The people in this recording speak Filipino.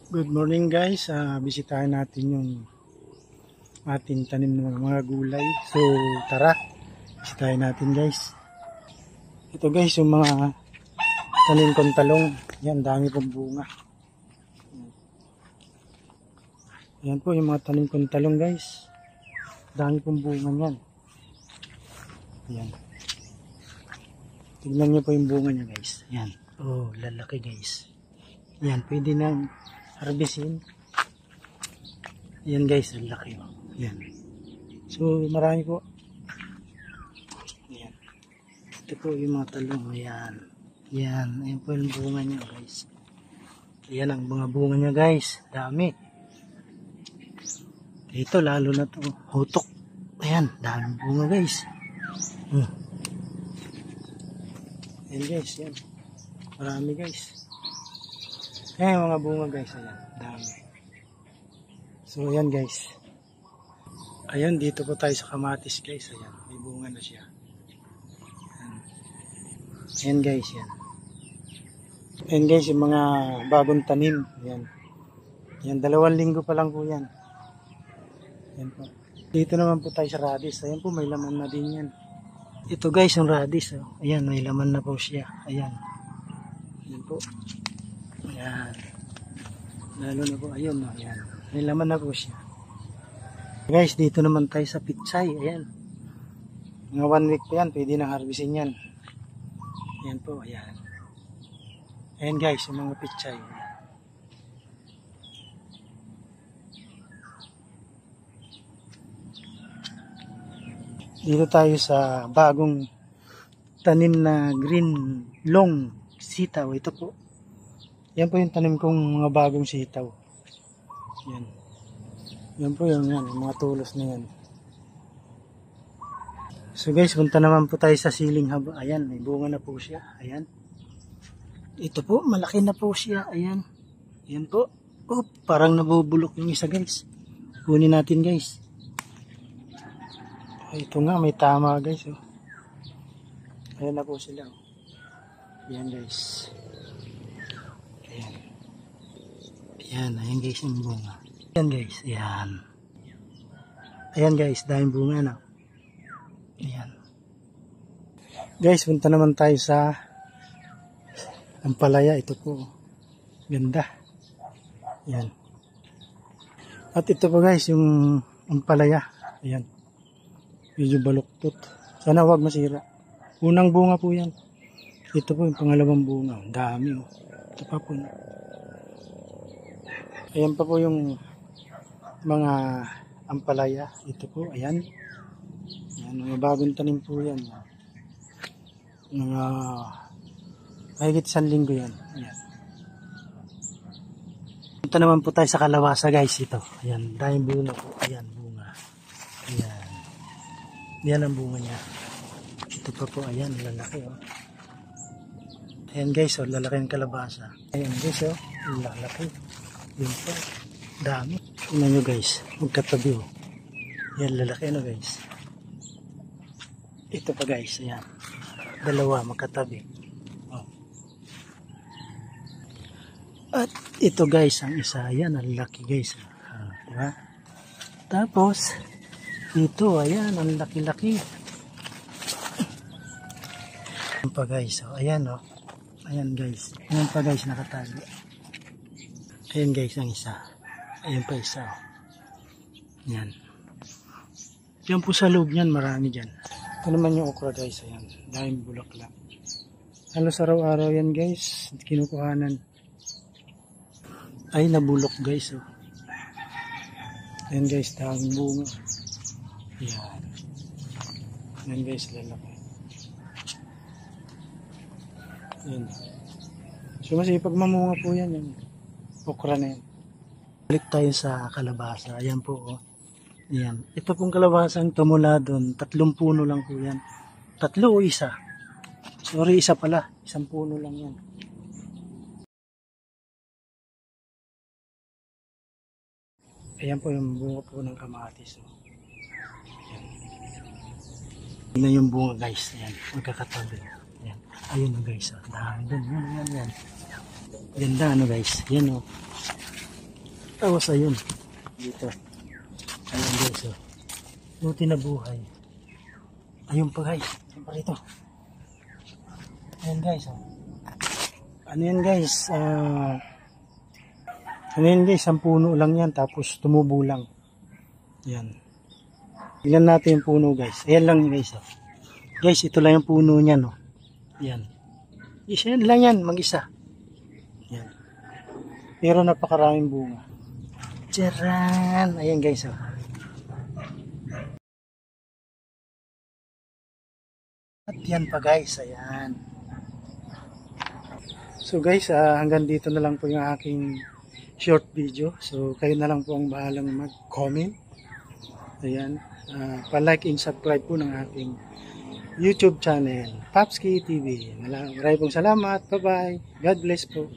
Good morning guys, bisitahin natin yung ating tanim ng mga gulay. So tara, bisitahin natin guys. Ito guys yung mga tanim kong talong. Yan, dami pong bunga. Yan po yung mga tanim kong talong guys. Dami pong bunga niyan. Yan. Tignan nyo po yung bunga niya guys. Yan. Oh, lalaki guys. Yan, pwede nang harvestin. Yan guys, ang laki. Yan. So, marami po. Yan. Ito po yung mga talong. Yan. Yan. Ayan po yung bunga niya guys. Yan ang mga bunga niya guys. Dami. Ito, lalo na to. Hutok. Ayan, dami bunga guys. Yan guys, yan. Marami guys. Ayan mga bunga guys, ayan, dami. So ayan guys. Ayan, dito po tayo sa kamatis guys, ayan, may bunga na siya. Ayan guys, yan. Ayan guys, yung mga bagong tanim, ayan. Ayan, 2 linggo pa lang po yan. Ayan po. Dito naman po tayo sa radish, ayan po, may laman na din yan. Ito guys, yung radish, oh. Ayan, may laman na po siya, ayan. Ayan po. Ayan. Lalo na po, ayun, ayan. May laman na po siya. Guys, dito naman tayo sa pitsay, ayan. Mga 1 week pa yan, pwede na harvestin yan. Ayan po, ayan. Ayan guys, yung mga pitsay. Dito tayo sa bagong tanim na green long sitaw. Ito po. Yan po yung tanim kong mga bagong sitaw. Yan. Yan po yung mga tulos na yan. So guys, punta naman po tayo sa siling haba. Ayan, may bunga na po siya. Ayan. Ito po, malaki na po siya. Ayan. Ayan po. Oh, parang nabubulok yung isa guys. Kunin natin guys. Ito nga, may tama guys. Oh. Ayan na po sila. Oh. Ayan guys. Ayan. Ayan, ayan guys yung bunga. Ayan guys, ayan. Ayan guys, dahil bunga na. Ayan. Guys, punta naman tayo sa ampalaya. Ito po. Ganda. Ayan. At ito po guys, yung ampalaya. Ayan. Medyo baluktot. Sana wag masira. Unang bunga po yan. Ito po yung pangalawang bunga. Ang dami oh. Ito pa po. Ayan pa po yung mga ampalaya. Ito po, ayan. Ayan, mga bagong tanim po yan. Mga mahigit 1 linggo yan. Ayan. Punta naman po tayo sa kalabasa guys. Ito. Ayan, dahil bunga po. Ayan, bunga. Ayan. Ayan ang bunga niya. Ito pa po, ayan, lalaki oh. Ayan guys, oh, lalaki ng kalabasa. Ayan guys, oh, lalaki. Yun po, dami. Tingnan nyo guys, magkatabi oh. Ayan, lalaki ano guys. Ito pa guys, ayan. 2 magkatabi. Oh. At ito guys, ang isa, ayan, ang laki guys. Diba? Tapos, ito, ayan, ang laki-laki. Ayan pa guys, oh, ayan oh. Ayan guys, ayan pa guys, nakatago. Ayan guys, ang isa. Ayan pa isa oh. Ayan. Yan po sa loob niyan, marami dyan. Ito naman yung okra guys, ayan. Dahil bulaklak. Halos araw-araw yan guys, kinukuhanan. Ay, nabulok guys oh. Ayan guys, daming bunga. Ayan. Ayan guys, lalaki. Ayan. So masipag mamunga po yan. Yan. Okra na yan. Balik tayo sa kalabasa. Ayan po. Oh. Ayan. Ito pong kalabasa ang tumula doon. 3 puno lang po yan. 3 o 1? Sorry, 1 pala. 1 puno lang yan. Ayan po yung bunga po ng kamatis. Oh. Ayan. Tingnan yung bunga guys. Ayan. Magkakatabi. Ayan. Ayun na guys. Dami doon. Yan. Ganda ano guys. Yan o. Tapos ayun, dito. Ayun guys, oh. Buti na buhay. Ayun pa guys, ayun pa rito. Ayun guys, oh. Ano yan guys, ano yan guys, ang puno lang yan, tapos tumubo lang. Yan. Tignan natin yung puno guys. Ayan lang guys, oh. Guys, ito lang yung puno niya, no. Yan. Isa lang yan, mag-isa. Yan. Pero napakaraming bunga. Tcharan! Ayan guys, oh. At yan pa guys, ayan. So guys, hanggang dito na lang po yung aking short video. So kayo na lang po ang bahalang mag-comment. Ayan. Pa-like and subscribe po ng aking YouTube channel, Papski TV. Maraming pong salamat. Bye-bye. God bless po.